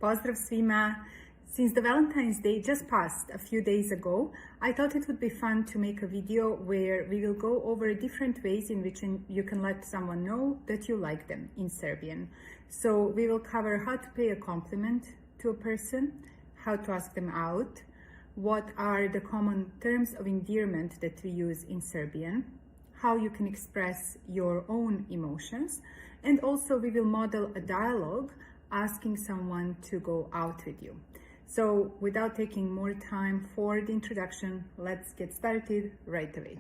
Pozdrav svima! Since the Valentine's Day just passed a few days ago, I thought it would be fun to make a video where we will go over different ways in which you can let someone know that you like them in Serbian. So we will cover how to pay a compliment to a person, how to ask them out, what are the common terms of endearment that we use in Serbian, how you can express your own emotions, and also we will model a dialogue asking someone to go out with you. So without taking more time for the introduction, let's get started right away.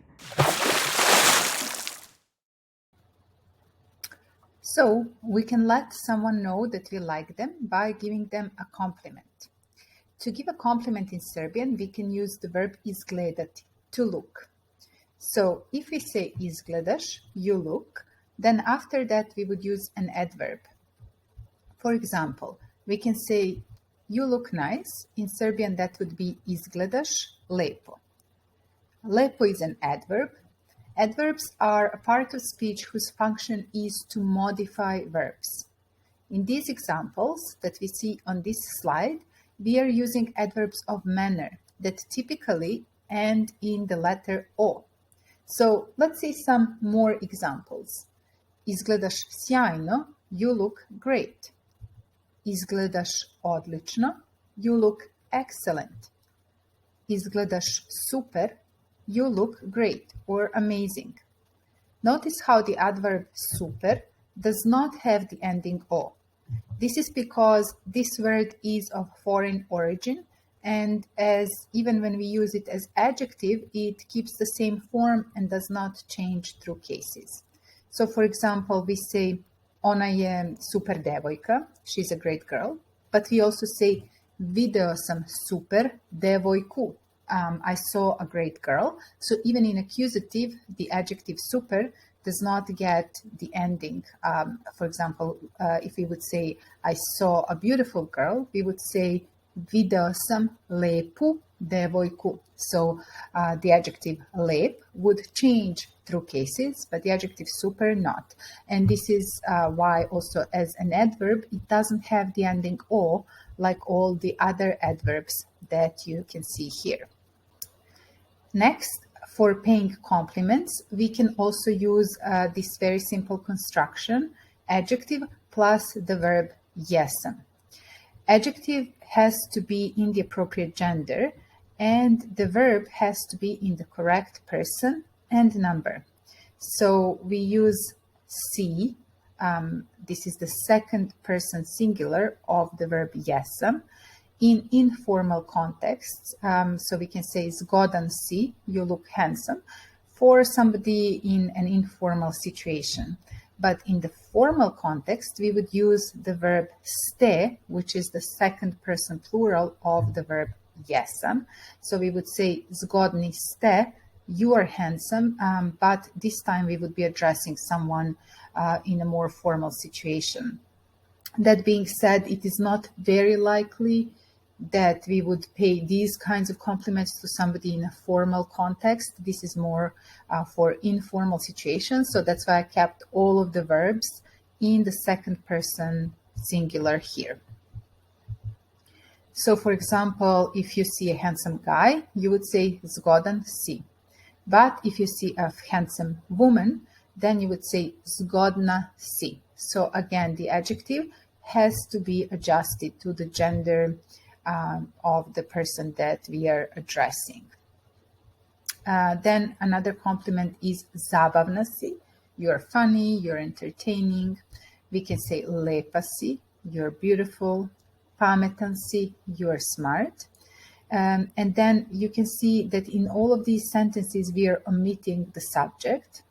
So we can let someone know that we like them by giving them a compliment. To give a compliment in Serbian, we can use the verb izgledati, to look. So if we say izgledaš, you look, then after that we would use an adverb. For example, we can say you look nice. In Serbian that would be izgledaš lepo. Lepo is an adverb. Adverbs are a part of speech whose function is to modify verbs. In these examples that we see on this slide, we are using adverbs of manner that typically end in the letter O. So let's see some more examples. Izgledaš sjajno, you look great. Izgledaš odlično, you look excellent. Izgledaš super, you look great or amazing. Notice how the adverb super does not have the ending O. This is because this word is of foreign origin, and as even when we use it as adjective, it keeps the same form and does not change through cases. So for example, we say ona je super devojka, she's a great girl, but we also say video sam super devojku, I saw a great girl. So even in accusative, the adjective super does not get the ending. For example, if we would say I saw a beautiful girl, we would say video sam lepu devojku. So the adjective lep would change through cases, but the adjective super not. And this is why also as an adverb, it doesn't have the ending O like all the other adverbs that you can see here. Next, for paying compliments, we can also use this very simple construction, adjective plus the verb jesam. Adjective has to be in the appropriate gender, and the verb has to be in the correct person and number. So we use si, this is the second person singular of the verb jesam, in informal contexts. So we can say zgodan si, you look handsome, for somebody in an informal situation. But in the formal context, we would use the verb ste, which is the second person plural of the verb jesam. So we would say zgodni ste, you are handsome, but this time we would be addressing someone in a more formal situation. That being said, it is not very likely that we would pay these kinds of compliments to somebody in a formal context. This is more for informal situations. So that's why I kept all of the verbs in the second person singular here. So for example, if you see a handsome guy, you would say zgodan si. But if you see a handsome woman, then you would say zgodna si. So again, the adjective has to be adjusted to the gender of the person that we are addressing. Then another compliment is zabavna si, you're funny, you're entertaining. We can say lepa si, you're beautiful. Pametan si, you're smart. And then you can see that in all of these sentences we are omitting the subject.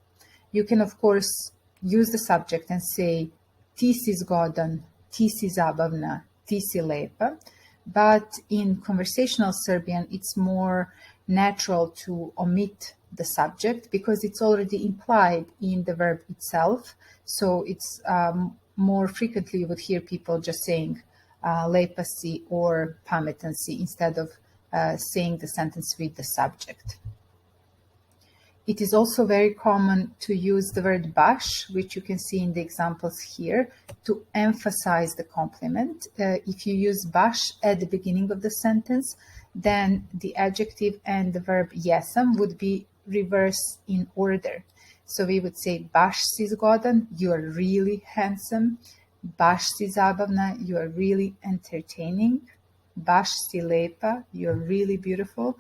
You can of course use the subject and say ti si zgodan, ti si zabavna, ti si lepa. But in conversational Serbian, it's more natural to omit the subject because it's already implied in the verb itself. So it's more frequently you would hear people just saying lepa si or pametan si instead of saying the sentence with the subject. It is also very common to use the word baš, which you can see in the examples here, to emphasize the compliment. If you use baš at the beginning of the sentence, then the adjective and the verb jesam would be reversed in order. So we would say baš si zgodan, you are really handsome. Baš si zabavna, you are really entertaining. Baš si lepa, you are really beautiful.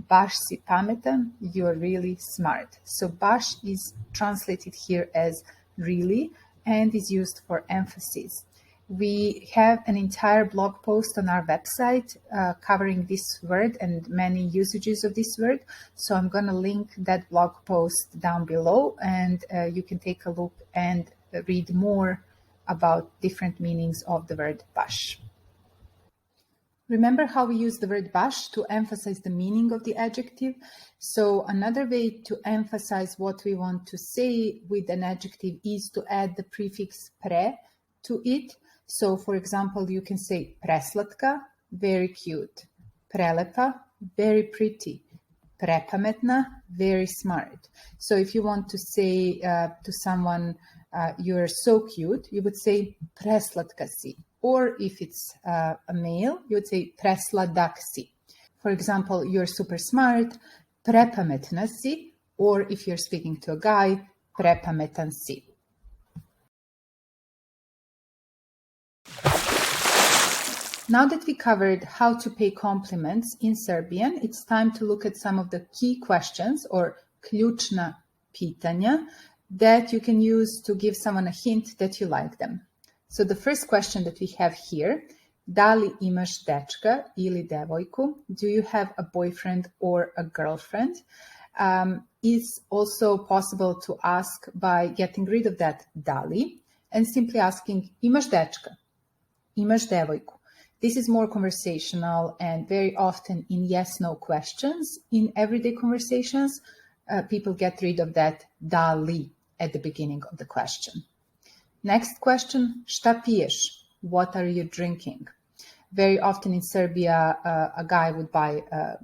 Baš si pametan, you are really smart. So baš is translated here as really and is used for emphasis. We have an entire blog post on our website covering this word and many usages of this word. So I'm going to link that blog post down below, and you can take a look and read more about different meanings of the word baš. Remember how we use the word baš to emphasize the meaning of the adjective? So another way to emphasize what we want to say with an adjective is to add the prefix pre to it. So for example, you can say preslatka, very cute. Prelepa, very pretty. Prepametna, very smart. So if you want to say to someone, you're so cute, you would say preslatka si. Or if it's a male, you would say presladak si. For example, you're super smart, prepametna si. Or if you're speaking to a guy, prepametan si. Now that we covered how to pay compliments in Serbian, it's time to look at some of the key questions or ključna pitanja that you can use to give someone a hint that you like them. So the first question that we have here, da li imaš dečka ili devojku? Do you have a boyfriend or a girlfriend? Is also possible to ask by getting rid of that da li and simply asking imaš dečka, imaš devojku. This is more conversational and very often in yes-no questions. In everyday conversations, people get rid of that da li at the beginning of the question. Next question, šta piješ? What are you drinking? Very often in Serbia, a guy would buy a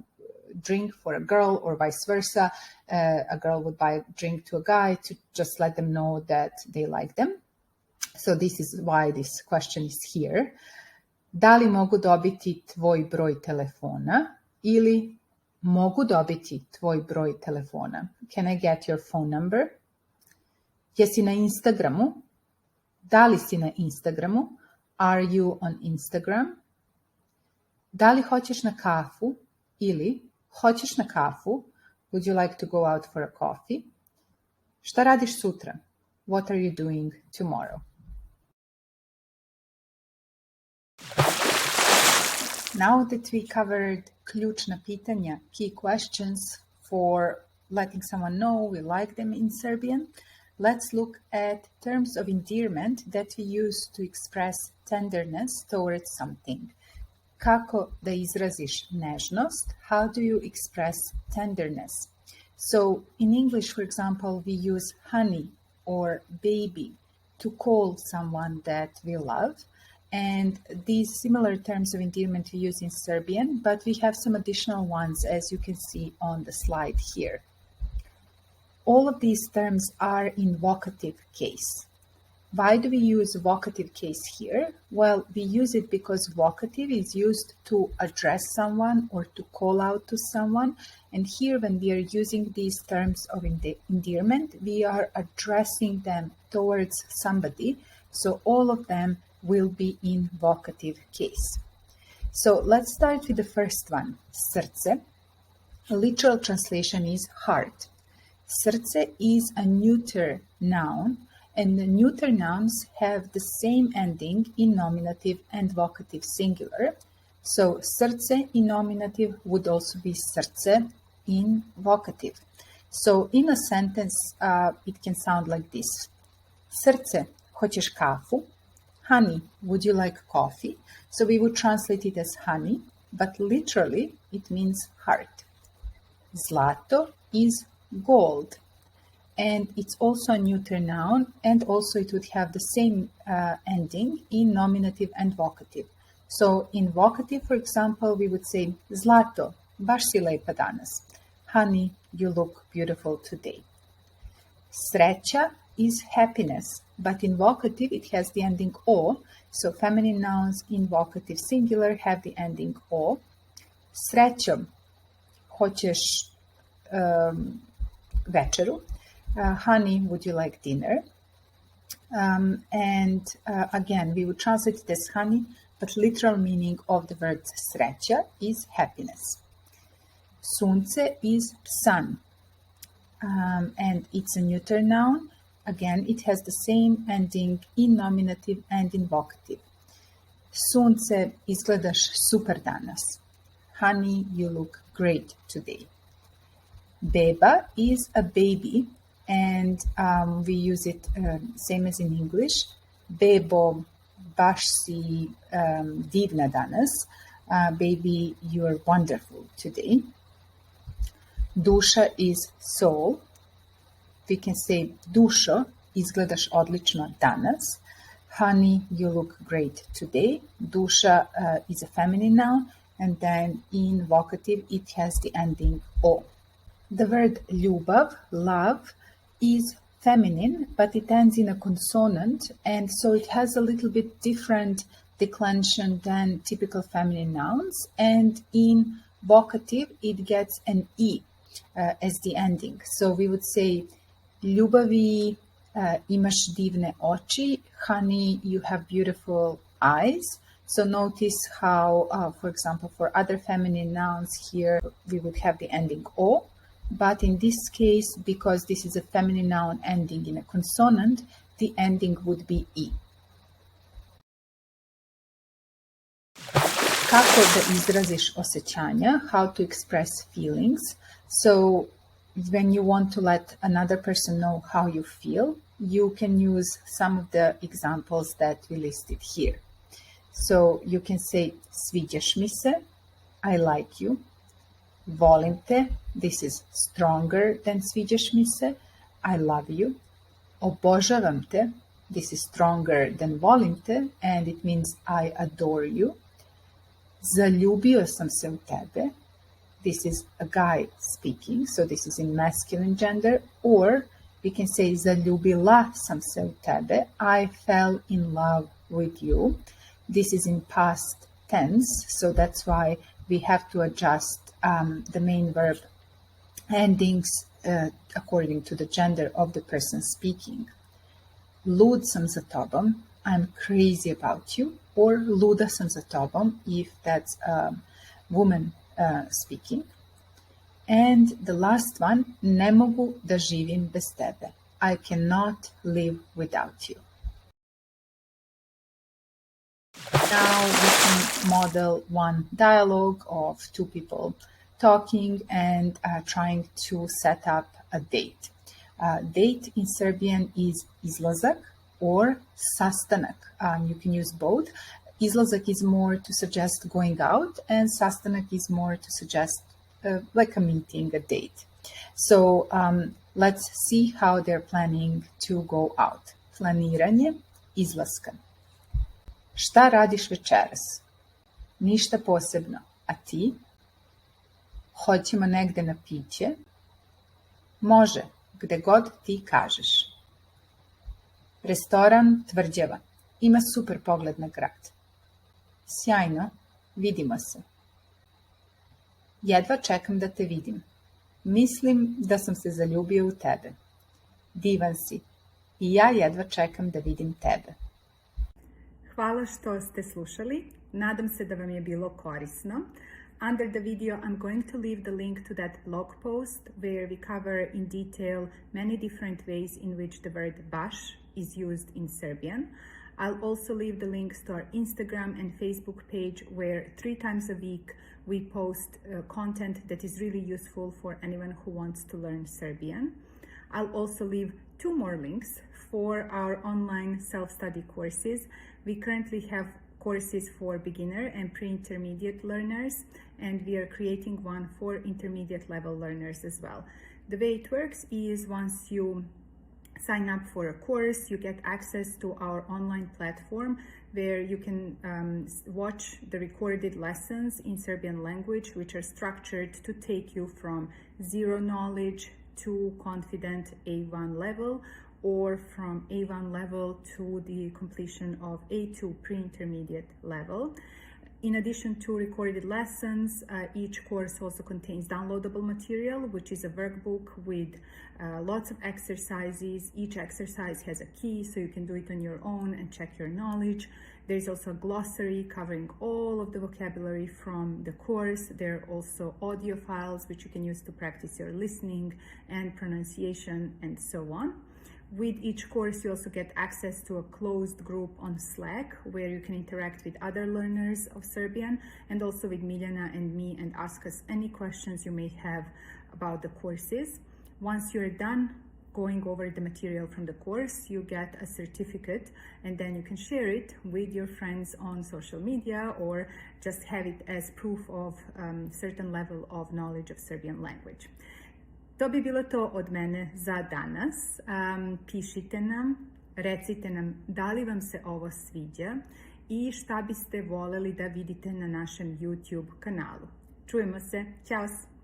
drink for a girl or vice versa. A girl would buy a drink to a guy to just let them know that they like them. So this is why this question is here. Da li mogu dobiti tvoj broj telefona? Ili mogu dobiti tvoj broj telefona? Can I get your phone number? Jesi na Instagramu? Da li si na Instagramu? Are you on Instagram? Da li hoćeš na kafu? Ili hoćeš na kafu? Would you like to go out for a coffee? Šta radiš sutra? What are you doing tomorrow? Now that we covered ključna pitanja, key questions for letting someone know we like them in Serbian, let's look at terms of endearment that we use to express tenderness towards something. Kako da izraziš nežnost? How do you express tenderness? So in English, for example, we use honey or baby to call someone that we love. And these similar terms of endearment we use in Serbian, but we have some additional ones, as you can see on the slide here. All of these terms are in vocative case. Why do we use vocative case here? Well, we use it because vocative is used to address someone or to call out to someone. And here, when we are using these terms of endearment, we are addressing them towards somebody. So all of them will be in vocative case. So let's start with the first one, srce. A literal translation is heart. Srce is a neuter noun, and the neuter nouns have the same ending in nominative and vocative singular. So srce in nominative would also be srce in vocative. So in a sentence, it can sound like this. Srce, hoćeš kafu? Honey, would you like coffee? So we would translate it as honey, but literally it means heart. Zlato is gold, and it's also a neuter noun, and also it would have the same ending in nominative and vocative. So in vocative, for example, we would say Zlato, baš si lepa danas. Honey, you look beautiful today. Sreća is happiness, but in vocative it has the ending o, so feminine nouns in vocative singular have the ending o. Srećom, hoćeš večeru. Honey, would you like dinner? Again, we would translate it as honey, but literal meaning of the word sreća is happiness. Sunce is sun, and it's a neuter noun. Again, it has the same ending in nominative and in vocative. Sunce, izgledaš super danas. Honey, you look great today. Beba is a baby, and we use it same as in English. Bebo, baš si divna danas. Baby, you are wonderful today. Duša is soul. We can say dušo, izgledaš odlično danas. Honey, you look great today. Duša is a feminine noun, and then in vocative it has the ending o. The word ljubav, love, is feminine, but it ends in a consonant, and so it has a little bit different declension than typical feminine nouns, and in vocative it gets an e as the ending. So we would say ljubavi, imaš divne oči. Honey, you have beautiful eyes. So notice how, for example, for other feminine nouns here, we would have the ending o. But in this case, because this is a feminine noun ending in a consonant, the ending would be e. Kako da izraziš osjećanja? How to express feelings. So when you want to let another person know how you feel, you can use some of the examples that we listed here. So you can say sviđaš mi se, I like you. Volim te, this is stronger than sviđaš mi se, I love you. Obožavam te, this is stronger than volim te, and it means I adore you. Zaljubio sam se u tebe, this is a guy speaking, so this is in masculine gender, or we can say zaljubila sam se u tebe, I fell in love with you. This is in past tense, so that's why we have to adjust the main verb endings according to the gender of the person speaking. Lud sam za tobom, I'm crazy about you, or luda sam za tobom if that's a woman speaking. And the last one, ne mogu da živim bez tebe, I cannot live without you. Now we can model one dialogue of two people talking and trying to set up a date. Date in Serbian is izlazak or sastanak. You can use both. Izlazak is more to suggest going out, and sastanak is more to suggest like a meeting, a date. So let's see how they're planning to go out. Planiranje izlaska. Šta radiš večeras? Ništa posebno. A ti? Hoćemo negde na piće? Može, gde god ti kažeš. Restoran Tvrđava. Ima super pogled na grad. Sjajno, vidimo se. Jedva čekam da te vidim. Mislim da sam se zaljubio u tebe. Divan si. I ja jedva čekam da vidim tebe. Hvala što ste slušali. Nadam se da vam je bilo korisno. Under the video, I'm going to leave the link to that blog post where we cover in detail many different ways in which the word baš is used in Serbian. I'll also leave the links to our Instagram and Facebook page where 3 times a week we post content that is really useful for anyone who wants to learn Serbian. I'll also leave 2 more links for our online self-study courses. We currently have courses for beginner and pre-intermediate learners, and we are creating one for intermediate level learners as well. The way it works is once you sign up for a course, you get access to our online platform where you can watch the recorded lessons in Serbian language, which are structured to take you from zero knowledge to confident A1 level, or from A1 level to the completion of A2 pre-intermediate level. In addition to recorded lessons, each course also contains downloadable material, which is a workbook with lots of exercises. Each exercise has a key, so you can do it on your own and check your knowledge. There's also a glossary covering all of the vocabulary from the course. There are also audio files, which you can use to practice your listening and pronunciation and so on. With each course, you also get access to a closed group on Slack where you can interact with other learners of Serbian, and also with Miljana and me, and ask us any questions you may have about the courses. Once you're done going over the material from the course, you get a certificate, and then you can share it with your friends on social media, or just have it as proof of certain level of knowledge of Serbian language. To bi bilo to od mene za danas. Pišite nam, recite nam da li vam se ovo sviđa i šta biste voleli da vidite na našem YouTube kanalu. Čujemo se, ćao!